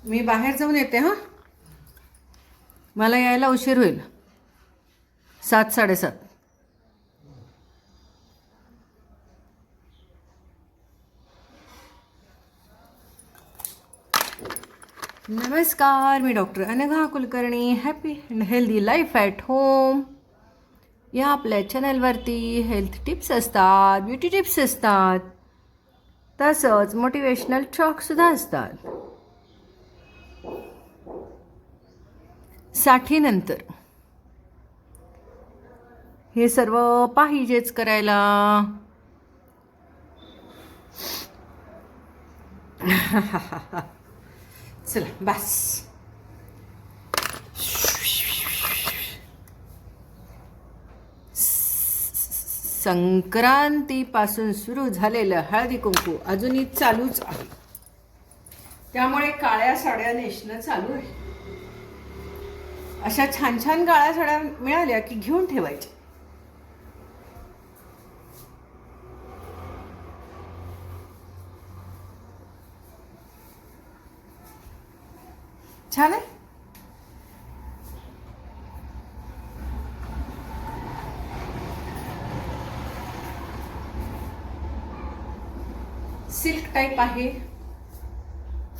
मी बाहेर जाऊन येते हां. मला यायला उशीर होईल. 7:30. नमस्कार, मी doctor Anagha Kulkarni. Happy and healthy life at home या आपल्या चॅनलवरती हेल्थ टिप्स असतात, ब्युटी टिप्स असतात, तसंच मोटिवेशनल टॉकसुद्धा असतात. 60नंतर हे सर्व पाहिजेच करायला. चला बस. संक्रांतीपासून सुरू झालेलं हळदी कुंकू अजूनही चालूच आहे. त्यामुळे काळ्या साड्या नेसणं चालू आहे. अशा छान छान काळ्या साड्या मिळाल्या की घेऊन ठेवायच्या. छान आहे. सिल्क टाईप आहे.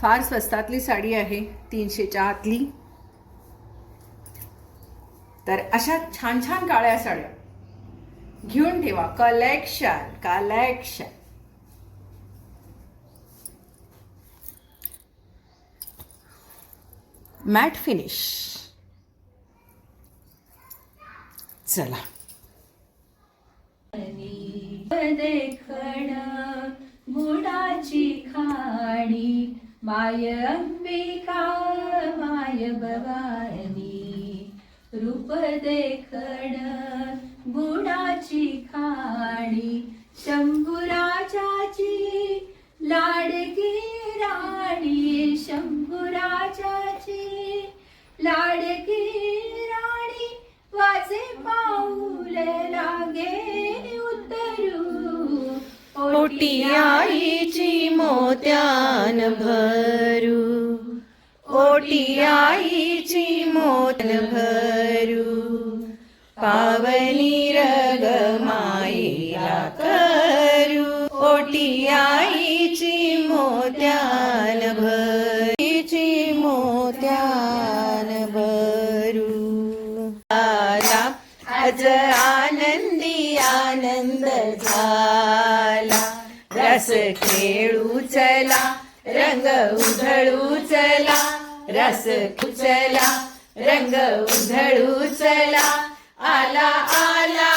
फार स्वस्तातली साडी आहे, 300च्या आतली. तर अशा छान छान काळ्या साड्या घेऊन ठेवा. Collection collection. Matte finish. चला. देखण गुणाची खाणी माय अंबिका माय भवानी. रूप देखण गुणाची खाणी शंभूराजाची लाडकी राणी. शंभूराजाची लाडकी राणी वाचे पाऊल लागे उतरू. ओटी आईची मोत्यान भरू. ओटी आईची मोत्यान भरू. पावनी रग माईला करू. ओटी आईची मोत्यान भरीची मोत्यान भरू. आला आज आनंदी आनंद झाला. रस खेळू चला रंग उधळू चला. रस चला रंग उधळू चला. आला आला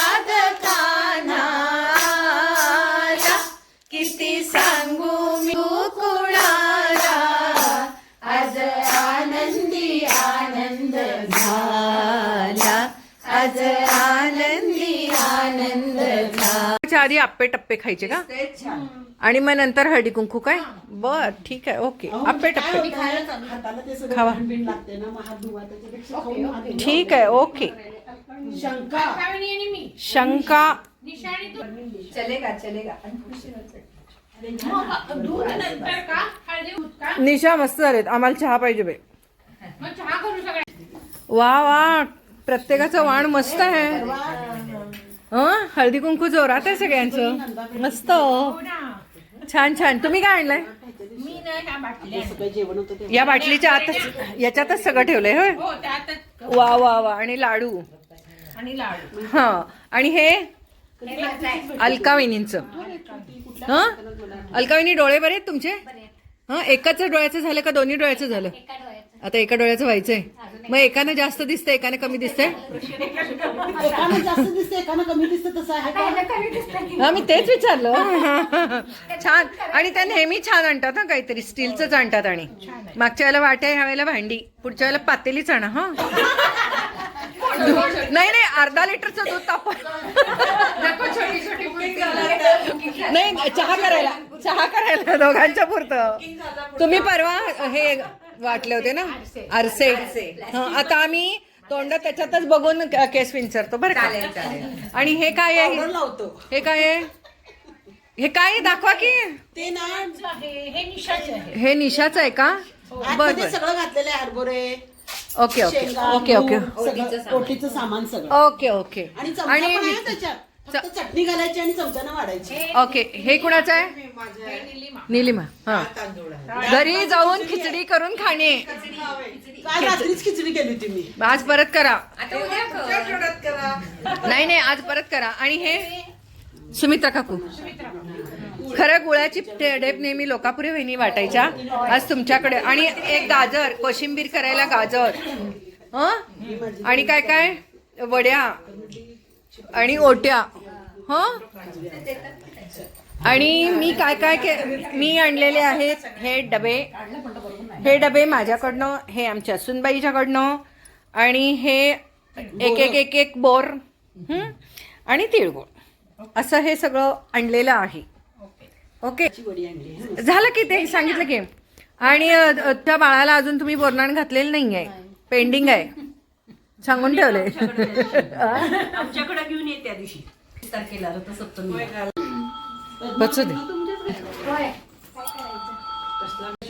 कान्हा आला. किती सांगू मी कुणाला. आज आनंदी आनंद झाला. आज आनंदी आनंद झाला. आधी आप्पे टप्पे खायचे का? आणि मग नंतर हळदी कुंकू काय? बर ठीक आहे. ओके. आप्पे टप्पे खावा. ठीक आहे. ओके. शंका चलेगा चलेगा. निशा मस्त झालेत. आम्हाला चहा पाहिजे बाई. वा वा, प्रत्येकाचं वाण मस्त आहे. हळदी कुंकू जोरात आहे सगळ्यांचं. मस्त छान छान. तुम्ही काय आणलंय? या बाटलीच्या आतच याच्यातच सगळं ठेवलंय होय. वा वा वा. आणि लाडू. हा. आणि हे अलकाविनींचं. हा, अलकाविनी डोळे बरे आहेत तुमचे? हा. एकाच डोळ्याचं झालं का दोन्ही डोळ्याचं झालं? आता एका डोळ्याचं व्हायचंय. मग एकानं जास्त दिसतंय एकानं कमी दिसतंय. हा, मी तेच विचारलं. छान. आणि त्या नेहमी छान आणतात हा, काहीतरी स्टीलचंच आणतात. आणि मागच्या वेळेला वाट्या, ह्या वेळेला भांडी, पुढच्या वेळेला पातेलीच आणा. हा नाही नाही, अर्धा लिटरचं दूध तापवा. नाही, चहा करायला दोघांच्या पुरतं. तुम्ही परवा हे वाटले होते ना आरसे. आता आम्ही तोंड त्याच्यातच बघून केस विंचरतो बरं का. आणि हे काय आहे? हे काय आहे? हे काय दाखवा की. हे निशाचं आहे का? आतमध्ये बर. सगळं घातलेलं आहे, हरभरे, ओके ओके शेंगा, ओके ओके गूळ, सगळं ओटीचं सामान सगळं. ओके ओके आणि चमचा पण आणि आहे त्याच्यात. फक्त चटणी घालायची आणि चमच्यानं वाढायची. ओके हे कुणाचं आहे? निलिमा. हा घरी जाऊन खिचडी करून खाणे. काल रात्रीच खिचडी केली होती मी. आज परत करा. आता उद्या कर. नाही नाही आज परत करा. आणि हे सुमित्रा काकू खरं गुळाची ढेप नेहमी लोकापुरी वहिनी वाटायच्या. आज तुमच्याकडे. आणि एक गाजर, कोशिंबीर करायला गाजर, हं? आणि काय काय वड्या आणि ओट्या, हं? आणि मी काय काय मी आणलेले आहेत हे डबे. हे डबे माझ्याकडनं, हे आमच्या सुनबाईच्याकडनं, आणि हे एक एक एक एक बोर, आणि तिळगुळ, असं हे सगळं आणलेलं आहे. ओके झालं की ते सांगितलं की. आणि त्या बाळाला अजून तुम्ही बोरनाण घातलेलं नाही आहे, पेंडिंग आहे, सांगून ठेवले. आमच्याकडे घेऊन ये त्या दिवशी तारखेला रथसप्तमी. बचू दे.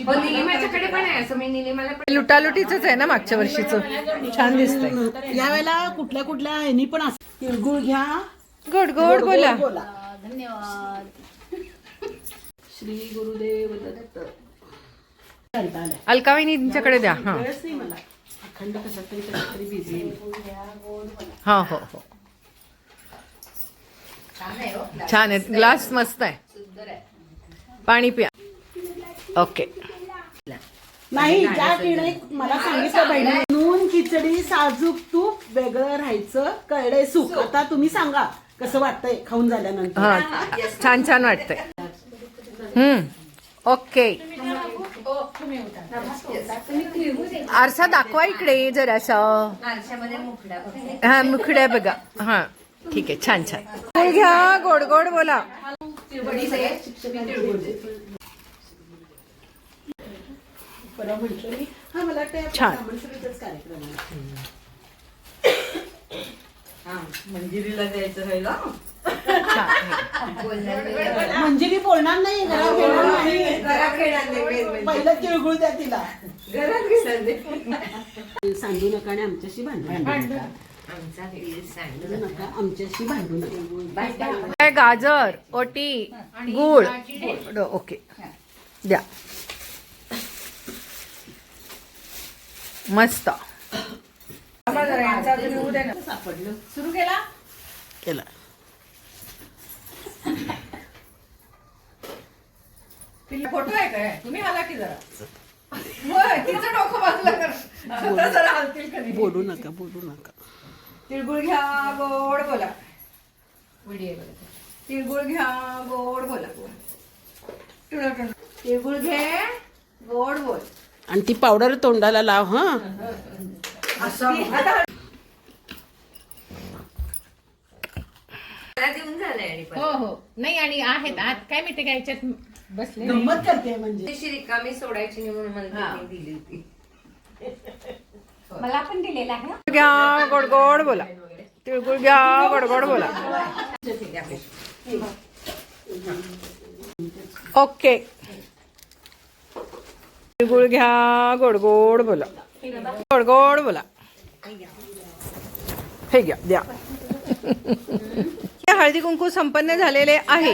हो, निलिमाच्याकडे पण आहे असं. मी निलिमाला पण लुटालुटीच आहे ना मागच्या वर्षीचं. छान दिसतंय. यावेळेला कुठल्या कुठल्या ह्यांनी पण असं तिळगुळ घ्या, गोड गोड बोला. बोला. धन्यवाद. श्री गुरुदेव दत्त. चालतं आलं. अलकावाहिनींच्याकडे द्या. हा वेळच नाही मला. अखंड कसा तरी बिझी. हा हो हो छान आहे हो. छान आहे. ग्लास मस्त आहे. सुंदर आहे. पाणी प्या. ओके. नाही ज्या तिने मला सांगितलं बहिणी, नून खिचडी साजूक तूप वेगळं राहायचं, कळडे सुख. आता तुम्ही सांगा कसं वाटतंय खाऊन झाल्यानंतर. हा छान छान वाटतंय. ओके. आरसा दाखवा इकडे जरासा. आरशामध्ये मुखडा बघ. हा मुखड्या बघा. हा ठीक आहे. छान छान. तिळ घ्या, गोड गोड बोला. परवा म्हटलं मी, हा मला वाटतं छान. ब्राह्मणसभेचाच कार्यक्रम आहे. मंजिरीला द्यायचं राहिला. मंजिरी बोलणार नाही, घरात घेणार नाही. घरात घेणार नाही. पहिलं तिळगुळ द्या तिला. घरात घेणार नाही. सांगू नका आणि आमच्याशी भांडू नका. आमचा रील सांग. सांगू नका, आमच्याशी भांडू नका. काय गाजर, ओटी, गुळ. ओके द्या. मस्त. सापडलं. सुरू केला. केला. फोटो आहे काय? तुम्ही आला की जरा. तिचं डोकं बाजूला कर. स्वतः जरा हलतील कधी. बोलू नका, बोलू नका. तिळगुळ घ्या, गोड बोला. व्हिडिओ बघ. तिळगुळ घ्या, गोड बोला. तिळगुळ घे, गोड बोल. आणि ती पावडर तोंडाला लाव. हा मला देऊन झालंय. आणि पण हो हो नाही आणि आहेत आत काय माहिती काय याच्यात बसले गंमत करते म्हणजे. ती रिकामी सोडायची नाही म्हणून मला ती दिली होती. मला पण दिलेला आहे घ्या, गोड गोड बोला. तिळगुळ घ्या, गोड गोड बोला. ओके. तिळगुळ घ्या, गोड गोड बोला. गोड गोड बोला. हे घ्या द्या. हळदी कुंकू संपन्न झालेले आहे.